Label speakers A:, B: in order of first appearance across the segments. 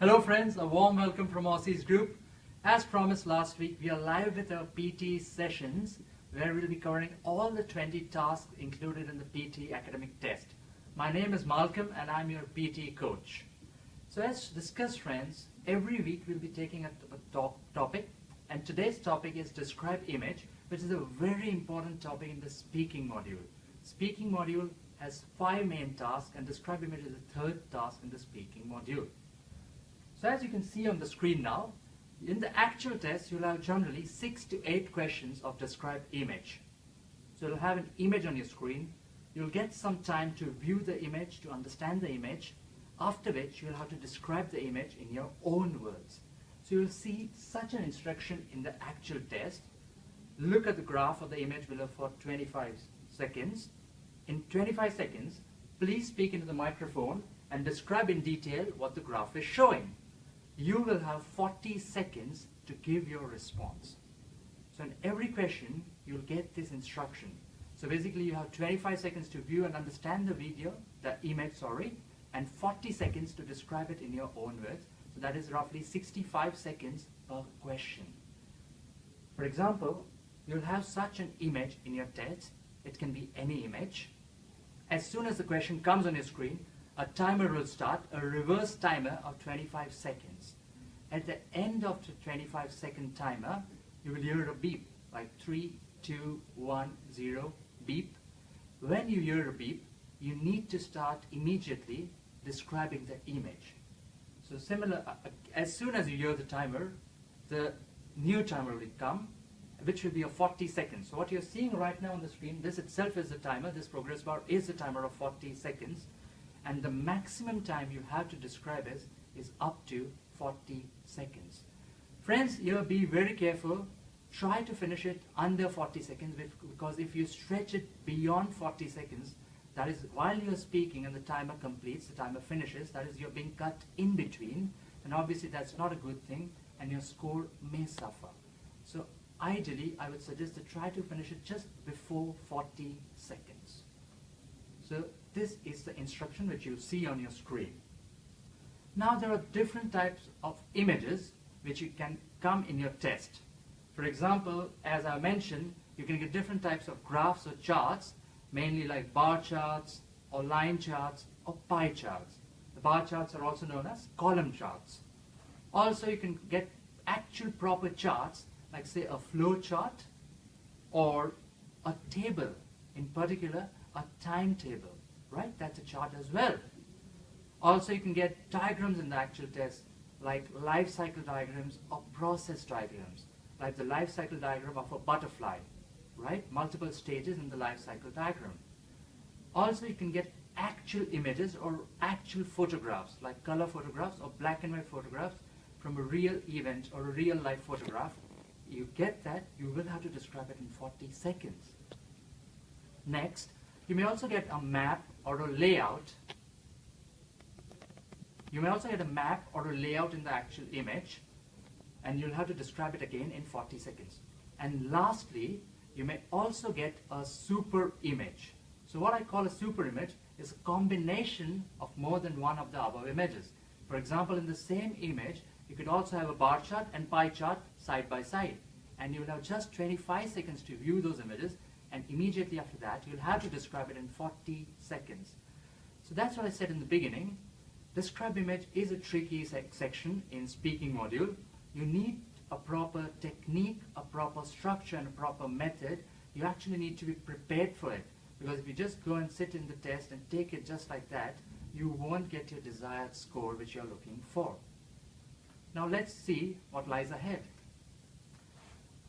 A: Hello friends, a warm welcome from Aussie's group. As promised last week, we are live with our PTE sessions where we'll be covering all the 20 tasks included in the PTE academic test. My name is Malcolm and I'm your PTE coach. So as discussed friends, every week we'll be taking a topic, and today's topic is describe image, which is a very important topic in the speaking module. Speaking module has 5 main tasks and describe image is the 3rd task in the speaking module. So as you can see on the screen now, in the actual test you'll have generally 6 to 8 questions of describe image. So you'll have an image on your screen, you'll get some time to view the image, to understand the image, after which you'll have to describe the image in your own words. So you'll see such an instruction in the actual test. Look at the graph of the image below for 25 seconds. In 25 seconds, please speak into the microphone and describe in detail what the graph is showing. You will have 40 seconds to give your response. So in every question, you'll get this instruction. So basically you have 25 seconds to view and understand the image, and 40 seconds to describe it in your own words. So that is roughly 65 seconds per question. For example, you'll have such an image in your test. It can be any image. As soon as the question comes on your screen, a timer will start, a reverse timer of 25 seconds. At the end of the 25-second timer, you will hear a beep, like 3, 2, 1, 0, beep. When you hear a beep, you need to start immediately describing the image. So as soon as you hear the timer, the new timer will come, which will be of 40 seconds. So what you're seeing right now on the screen, this itself is the timer, this progress bar is the timer of 40 seconds. And the maximum time you have to describe is up to 40 seconds. Friends, here be very careful. Try to finish it under 40 seconds because if you stretch it beyond 40 seconds, that is while you're speaking and the timer completes, the timer finishes, that is you're being cut in between, and obviously that's not a good thing and your score may suffer. So ideally, I would suggest to try to finish it just before 40 seconds. So this is the instruction which you see on your screen. Now there are different types of images which you can come in your test. For example, as I mentioned, you can get different types of graphs or charts, mainly like bar charts or line charts or pie charts. The bar charts are also known as column charts. Also you can get actual proper charts like say a flow chart or a table, in particular a timetable. Right? That's a chart as well. Also you can get diagrams in the actual test like life cycle diagrams or process diagrams, like the life cycle diagram of a butterfly, right? Multiple stages in the life cycle diagram. Also you can get actual images or actual photographs like color photographs or black and white photographs from a real event or a real life photograph. You get that, you will have to describe it in 40 seconds. Next, you may also get a map or a layout. You may also get a map or a layout in the actual image, and you'll have to describe it again in 40 seconds. And lastly, you may also get a super image. So what I call a super image is a combination of more than one of the above images. For example, in the same image, you could also have a bar chart and pie chart side by side. And you will have just 25 seconds to view those images, and immediately after that, you'll have to describe it in 40 seconds. So that's what I said in the beginning. Describe image is a tricky section in speaking module. You need a proper technique, a proper structure, and a proper method. You actually need to be prepared for it. Because if you just go and sit in the test and take it just like that, you won't get your desired score which you're looking for. Now let's see what lies ahead.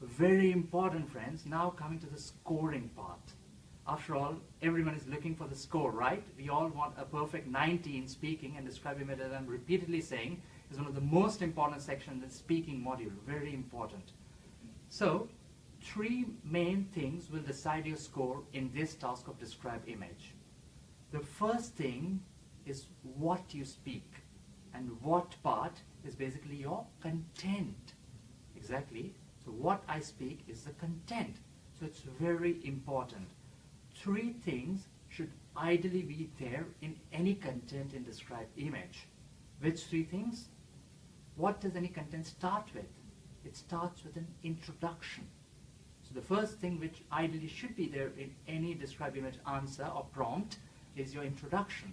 A: Very important, friends. Now coming to the scoring part. After all, everyone is looking for the score, right? We all want a perfect 90 in speaking, and describe image, as I'm repeatedly saying, is one of the most important sections in the speaking module. Very important. So 3 main things will decide your score in this task of describe image. The first thing is what you speak, and what part is basically your content. Exactly. So what I speak is the content. So it's very important. 3 things should ideally be there in any content in describe image. Which 3 things? what does any content start with? It starts with an introduction. So the first thing which ideally should be there in any describe image answer or prompt is your introduction.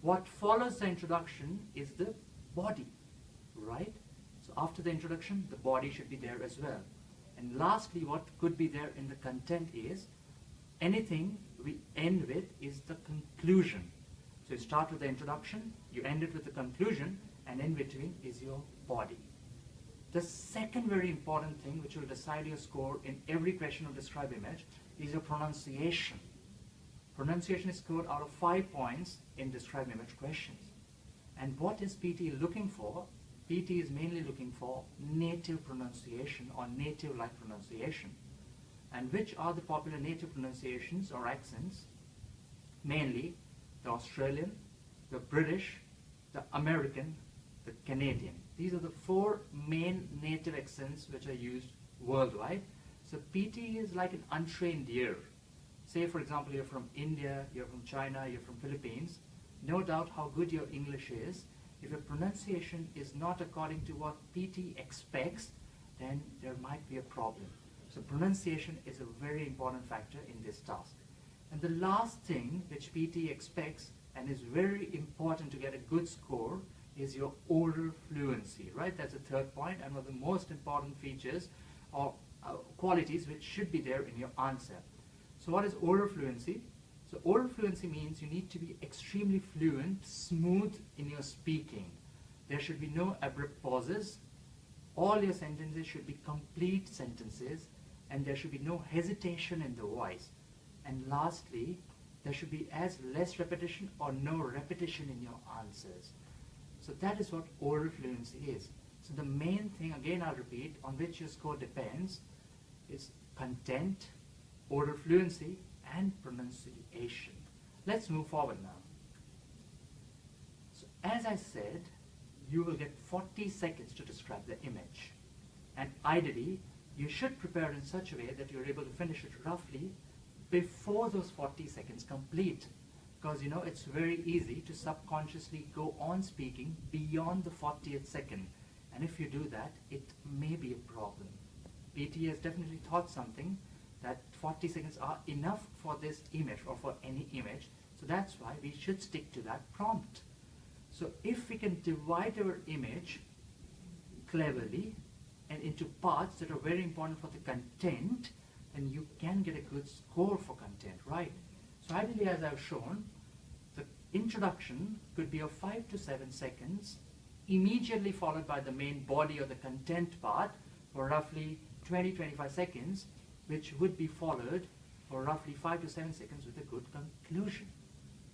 A: What follows the introduction is the body, right? So after the introduction, the body should be there as well. And lastly, what could be there in the content is anything we end with is the conclusion. So you start with the introduction, you end it with the conclusion, and in between is your body. The second very important thing which will decide your score in every question of describe image is your pronunciation. Pronunciation is scored out of 5 points in describe image questions. And what is PTE looking for? PTE is mainly looking for native pronunciation or native-like pronunciation. And which are the popular native pronunciations or accents? Mainly the Australian, the British, the American, the Canadian. These are the 4 main native accents which are used worldwide. So PTE is like an untrained ear. Say for example you're from India, you're from China, you're from Philippines. No doubt how good your English is. If your pronunciation is not according to what PTE expects, then there might be a problem. So pronunciation is a very important factor in this task. And the last thing which PTE expects and is very important to get a good score is your oral fluency, right? That's the third point and one of the most important features or qualities which should be there in your answer. So what is oral fluency? So oral fluency means you need to be extremely fluent, smooth in your speaking. There should be no abrupt pauses. All your sentences should be complete sentences and there should be no hesitation in the voice. And lastly, there should be as less repetition or no repetition in your answers. So that is what oral fluency is. So the main thing, again I'll repeat, on which your score depends is content, oral fluency, and pronunciation. Let's move forward now. So as I said, you will get 40 seconds to describe the image. And ideally, you should prepare in such a way that you're able to finish it roughly before those 40 seconds complete. Because you know, it's very easy to subconsciously go on speaking beyond the 40th second. And if you do that, it may be a problem. PTE has definitely thought something that 40 seconds are enough for this image or for any image. So that's why we should stick to that prompt. So if we can divide our image cleverly and into parts that are very important for the content, then you can get a good score for content, right? So ideally, as I've shown, the introduction could be of 5 to 7 seconds, immediately followed by the main body or the content part for roughly 20-25 seconds, which would be followed for roughly 5 to 7 seconds with a good conclusion,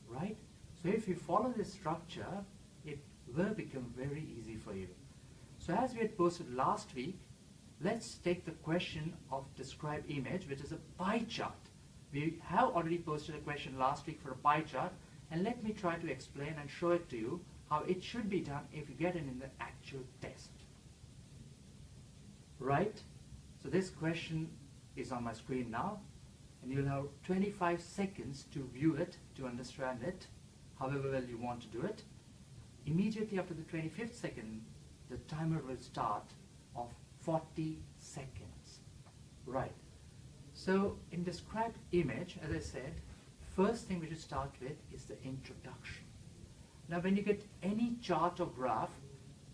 A: right? So if you follow this structure, it will become very easy for you. So as we had posted last week, let's take the question of describe image, which is a pie chart. We have already posted a question last week for a pie chart, and let me try to explain and show it to you how it should be done if you get it in the actual test. Right? So this question is on my screen now, and you'll have 25 seconds to view it, to understand it, however well you want to do it. Immediately after the 25th second, the timer will start of 40 seconds. Right. So in described image, as I said, first thing we should start with is the introduction. Now when you get any chart or graph,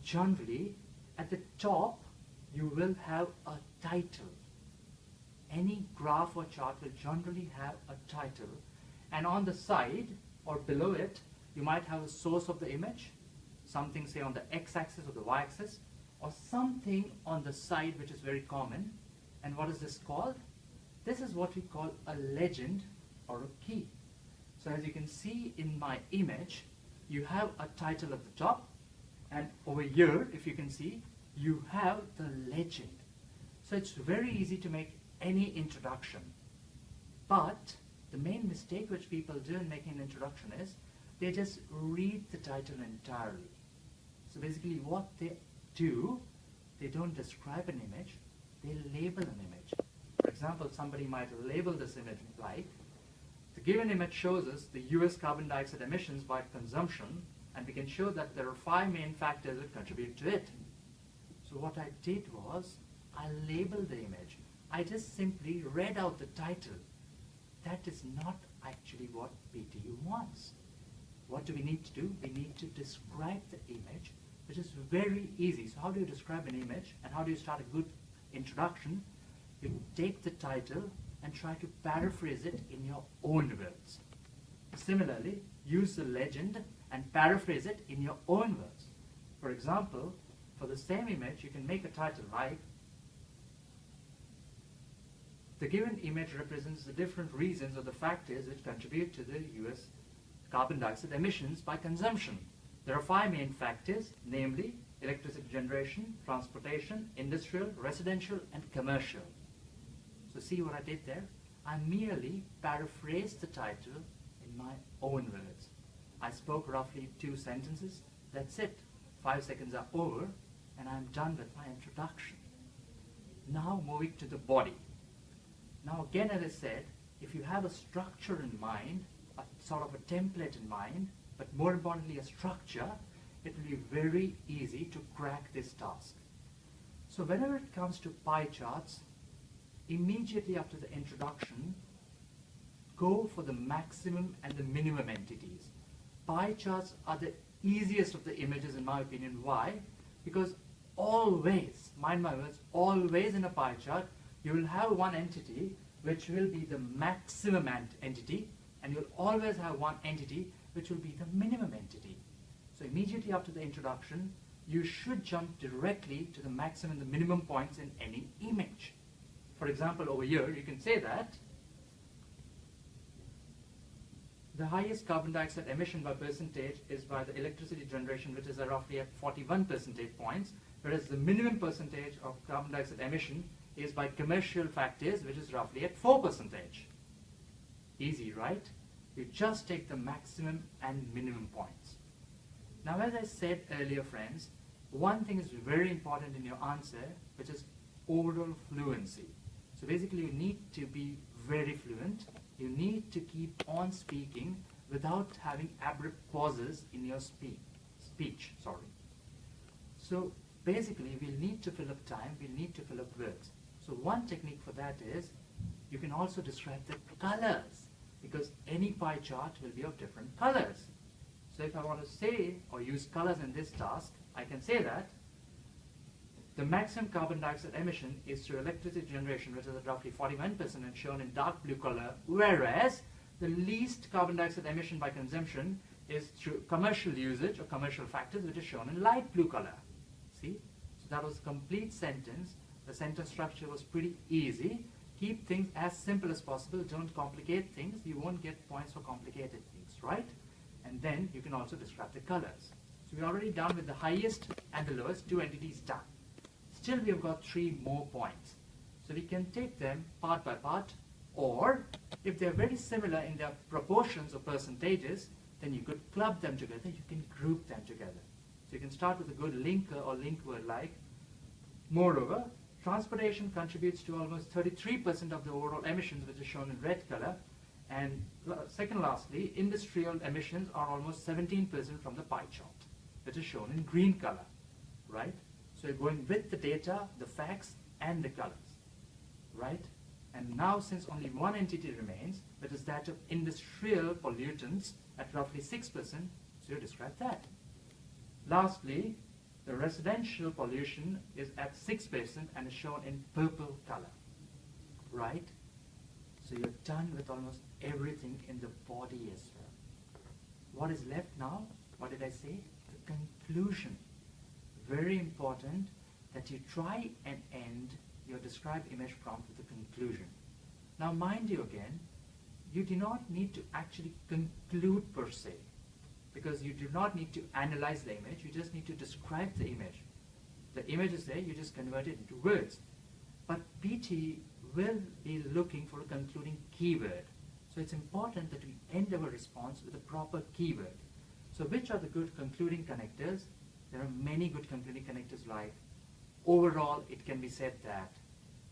A: generally at the top you will have a title. Any graph or chart will generally have a title, and on the side or below it you might have a source of the image, something say on the x-axis or the y-axis, or something on the side which is very common. And what is this called? This is what we call a legend or a key. So as you can see in my image, you have a title at the top, and over here, if you can see, you have the legend. So it's very easy to make any introduction. But the main mistake which people do in making an introduction is they just read the title entirely. So basically what they do, they don't describe an image, they label an image. For example, somebody might label this image like, the given image shows us the US carbon dioxide emissions by consumption, and we can show that there are 5 main factors that contribute to it. So what I did was, I labeled the image. I just simply read out the title. That is not actually what PTE wants. What do we need to do? We need to describe the image, which is very easy. So how do you describe an image and how do you start a good introduction? You take the title and try to paraphrase it in your own words. Similarly, use the legend and paraphrase it in your own words. For example, for the same image, you can make a title like, the given image represents the different reasons or the factors which contribute to the US carbon dioxide emissions by consumption. There are 5 main factors, namely electricity generation, transportation, industrial, residential, and commercial. So see what I did there? I merely paraphrased the title in my own words. I spoke roughly 2 sentences. That's it. 5 seconds are over, and I'm done with my introduction. Now moving to the body. Now again, as I said, if you have a structure in mind, a sort of a template in mind, but more importantly a structure, it will be very easy to crack this task. So whenever it comes to pie charts, immediately after the introduction, go for the maximum and the minimum entities. Pie charts are the easiest of the images in my opinion. Why? Because always, mind my words, always in a pie chart, you will have one entity which will be the maximum entity, and you'll always have one entity which will be the minimum entity. So immediately after the introduction, you should jump directly to the maximum and the minimum points in any image. For example, over here, you can say that the highest carbon dioxide emission by percentage is by the electricity generation, which is roughly at 41 percentage points, whereas the minimum percentage of carbon dioxide emission is by commercial factors, which is roughly at 4%. Easy, right? You just take the maximum and minimum points. Now, as I said earlier, friends, one thing is very important in your answer, which is overall fluency. So basically, you need to be very fluent. You need to keep on speaking without having abrupt pauses in your speech. So basically, we'll need to fill up time, we'll need to fill up words. So one technique for that is, you can also describe the colors, because any pie chart will be of different colors. So if I want to say or use colors in this task, I can say that the maximum carbon dioxide emission is through electricity generation, which is at roughly 41% and shown in dark blue color, whereas the least carbon dioxide emission by consumption is through commercial usage or commercial factors, which is shown in light blue color. See? So that was a complete sentence. The sentence structure was pretty easy. Keep things as simple as possible. Don't complicate things. You won't get points for complicated things, right? And then you can also describe the colors. So we're already done with the highest and the lowest, 2 entities done. Still we have got 3 more points. So we can take them part by part, or if they're very similar in their proportions or percentages, then you could club them together, you can group them together. So you can start with a good linker or link word like, moreover, transportation contributes to almost 33% of the overall emissions, which is shown in red color. And second lastly, industrial emissions are almost 17% from the pie chart, which is shown in green color, right? So you're going with the data, the facts, and the colors, right? And now since only one entity remains, that is that of industrial pollutants at roughly 6%, so you describe that. Lastly, the residential pollution is at 6% and is shown in purple color, right? So you're done with almost everything in the body as well. What is left now? What did I say? The conclusion. Very important that you try and end your describe image prompt with a conclusion. Now mind you again, you do not need to actually conclude per se, because you do not need to analyze the image, you just need to describe the image. The image is there, you just convert it into words. But PTE will be looking for a concluding keyword. So it's important that we end our response with a proper keyword. So which are the good concluding connectors? There are many good concluding connectors like, overall it can be said that,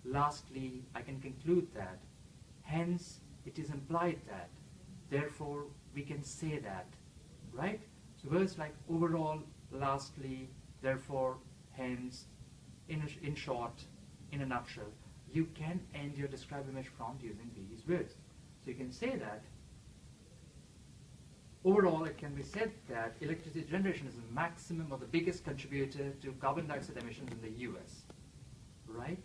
A: lastly I can conclude that, hence it is implied that, therefore we can say that, right? So words like overall, lastly, therefore, hence, in short, in a nutshell, you can end your describe image prompt using these words. So you can say that overall it can be said that electricity generation is the maximum or the biggest contributor to carbon dioxide emissions in the US. Right?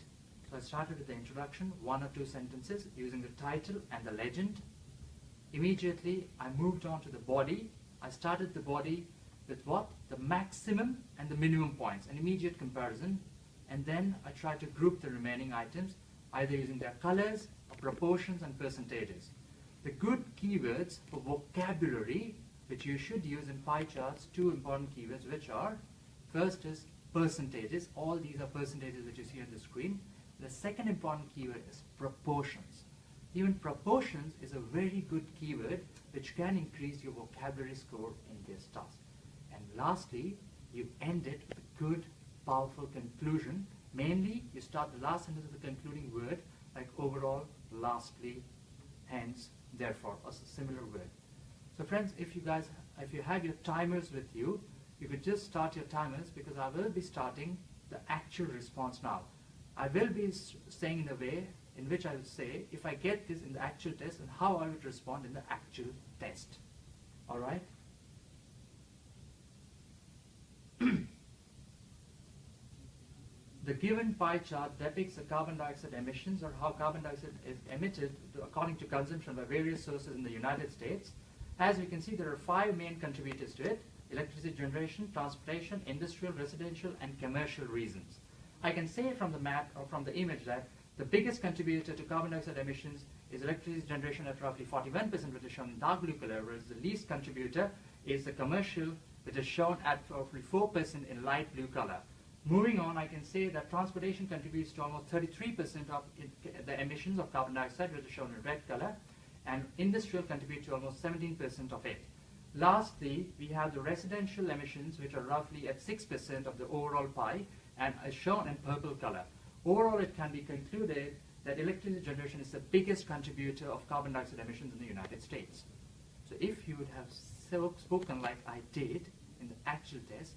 A: So I started with the introduction, 1 or 2 sentences using the title and the legend. Immediately I moved on to the body. I started the body with what? The maximum and the minimum points, an immediate comparison. And then I tried to group the remaining items either using their colors, or proportions and percentages. The good keywords for vocabulary, which you should use in pie charts, 2 important keywords, which are, first is percentages. All these are percentages which you see on the screen. The second important keyword is proportions. Even proportions is a very good keyword which can increase your vocabulary score in this task. And lastly, you end it with a good, powerful conclusion. Mainly, you start the last sentence with a concluding word like overall, lastly, hence, therefore, or a similar word. So friends, if you have your timers with you, you could just start your timers because I will be starting the actual response now. I will be saying in a way in which I will say if I get this in the actual test and how I would respond in the actual test. Alright? The given pie chart depicts the carbon dioxide emissions or how carbon dioxide is emitted according to consumption by various sources in the United States. As you can see, there are 5 main contributors to it: electricity generation, transportation, industrial, residential, and commercial reasons. I can say from the map or from the image that the biggest contributor to carbon dioxide emissions is electricity generation at roughly 41%, which is shown in dark blue color, whereas the least contributor is the commercial, which is shown at roughly 4% in light blue color. Moving on, I can say that transportation contributes to almost 33% of the emissions of carbon dioxide, which is shown in red color, and industrial contributes to almost 17% of it. Lastly, we have the residential emissions, which are roughly at 6% of the overall pie, and is shown in purple color. Overall, it can be concluded that electricity generation is the biggest contributor of carbon dioxide emissions in the United States. So if you would have spoken like I did in the actual test,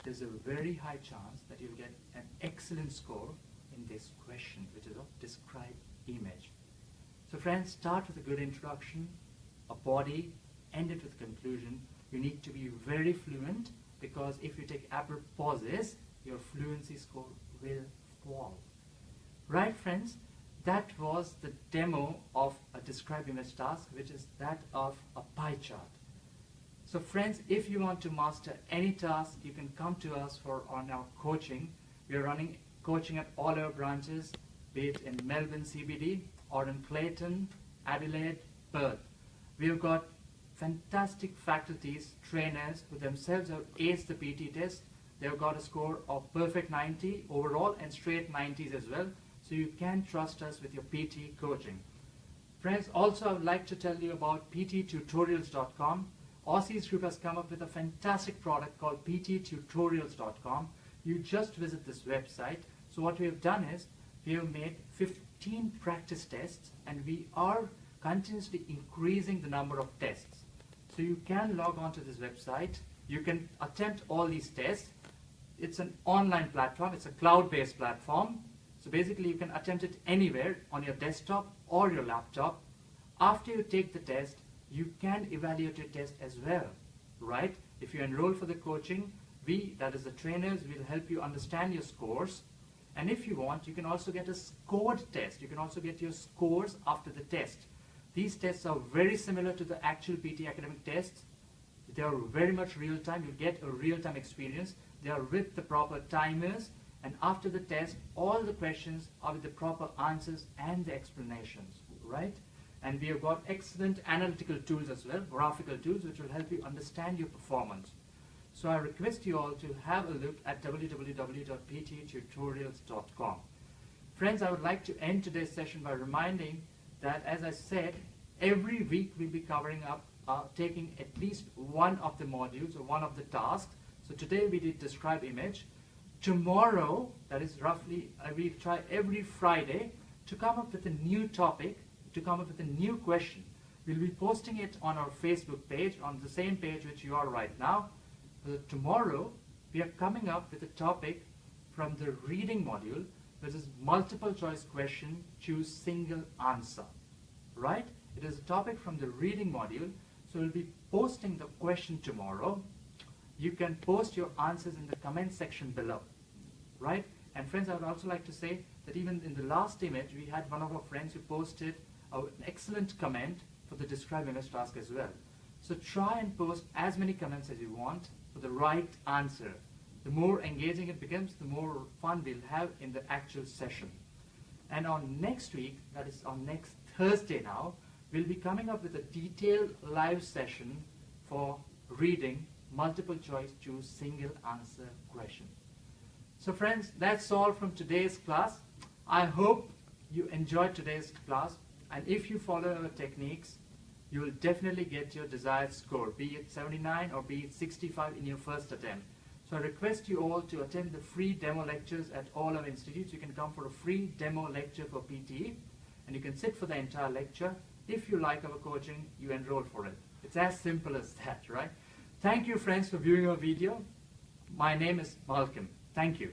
A: there's a very high chance that you'll get an excellent score in this question, which is of describe image. So friends, start with a good introduction, a body, end it with conclusion. You need to be very fluent because if you take abrupt pauses, your fluency score will fall. Right friends, that was the demo of a describe image task, which is that of a pie chart. So friends, if you want to master any task, you can come to us on our coaching. We are running coaching at all our branches, be it in Melbourne CBD or in Clayton, Adelaide, Perth. We have got fantastic faculties, trainers who themselves have aced the PTE test. They have got a score of perfect 90 overall and straight 90s as well. So you can trust us with your PTE coaching. Friends, also I would like to tell you about PTE-Tutorials.com. Aussie's group has come up with a fantastic product called PTE-Tutorials.com. You just visit this website. So what we have done is we have made 15 practice tests and we are continuously increasing the number of tests. So you can log on to this website. You can attempt all these tests. It's an online platform. It's a cloud-based platform. So basically you can attempt it anywhere on your desktop or your laptop. After you take the test, you can evaluate your test as well, right? If you enroll for the coaching, we, that is the trainers, will help you understand your scores. And if you want, you can also get a scored test. You can also get your scores after the test. These tests are very similar to the actual PTE academic tests. They are very much real-time. You get a real-time experience. They are with the proper timers. And after the test, all the questions are with the proper answers and the explanations, right? And we have got excellent analytical tools as well, graphical tools, which will help you understand your performance. So I request you all to have a look at www.ptetutorials.com. Friends, I would like to end today's session by reminding that, as I said, every week we'll be covering up, taking at least one of the modules or one of the tasks. So today we did describe image. Tomorrow, that is roughly, we'll try every Friday to come up with a new topic, to come up with a new question. We'll be posting it on our Facebook page, on the same page which you are right now. Tomorrow, we are coming up with a topic from the reading module, which is multiple choice question, choose single answer, right? It is a topic from the reading module, so we'll be posting the question tomorrow. You can post your answers in the comment section below, right? And friends, I would also like to say that even in the last image, we had one of our friends who posted an excellent comment for the describe image task as well. So try and post as many comments as you want for the right answer. The more engaging it becomes, the more fun we'll have in the actual session. And on next week, that is on next Thursday now, we'll be coming up with a detailed live session for reading multiple choice choose single answer question. So friends, that's all from today's class. I hope you enjoyed today's class, and if you follow our techniques, you will definitely get your desired score, be it 79 or be it 65 in your first attempt. So I request you all to attend the free demo lectures at all our institutes. You can come for a free demo lecture for PTE, and you can sit for the entire lecture. If you like our coaching, you enroll for it. It's as simple as that, right? Thank you, friends, for viewing our video. My name is Malcolm. Thank you.